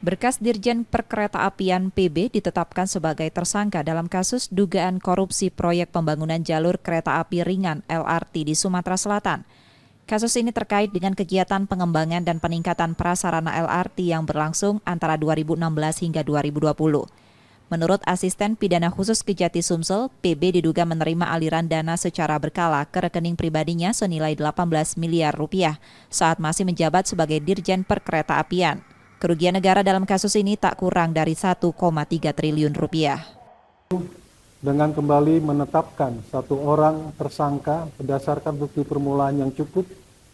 Berkas Dirjen Perkeretaapian PB ditetapkan sebagai tersangka dalam kasus dugaan korupsi proyek pembangunan jalur kereta api ringan LRT di Sumatera Selatan. Kasus ini terkait dengan kegiatan pengembangan dan peningkatan prasarana LRT yang berlangsung antara 2016 hingga 2020. Menurut Asisten Pidana Khusus Kejati Sumsel, PB diduga menerima aliran dana secara berkala ke rekening pribadinya senilai 18 miliar rupiah saat masih menjabat sebagai Dirjen Perkeretaapian. Kerugian negara dalam kasus ini tak kurang dari 1,3 triliun rupiah. Dengan kembali menetapkan satu orang tersangka berdasarkan bukti permulaan yang cukup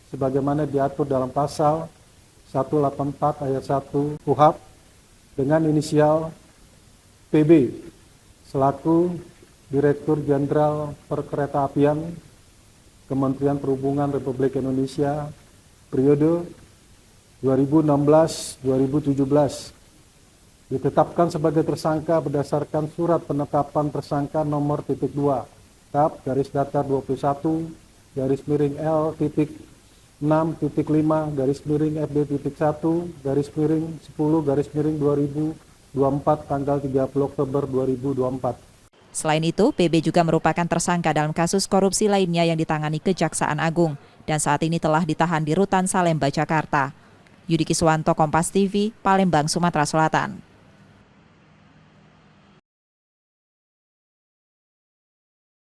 sebagaimana diatur dalam pasal 184 ayat 1 KUHP dengan inisial PB selaku Direktur Jenderal Perkeretaapian Kementerian Perhubungan Republik Indonesia periode 2016-2017 ditetapkan sebagai tersangka berdasarkan surat penetapan tersangka nomor .2 TAP garis datar 21 garis miring L titik 6 titik 5 garis miring FD titik 1 garis miring 10 garis miring 2024 tanggal 30 Oktober 2024. Selain itu, PB juga merupakan tersangka dalam kasus korupsi lainnya yang ditangani Kejaksaan Agung dan saat ini telah ditahan di Rutan Salemba, Jakarta. Yudi Kiswanto, Kompas TV, Palembang, Sumatera Selatan.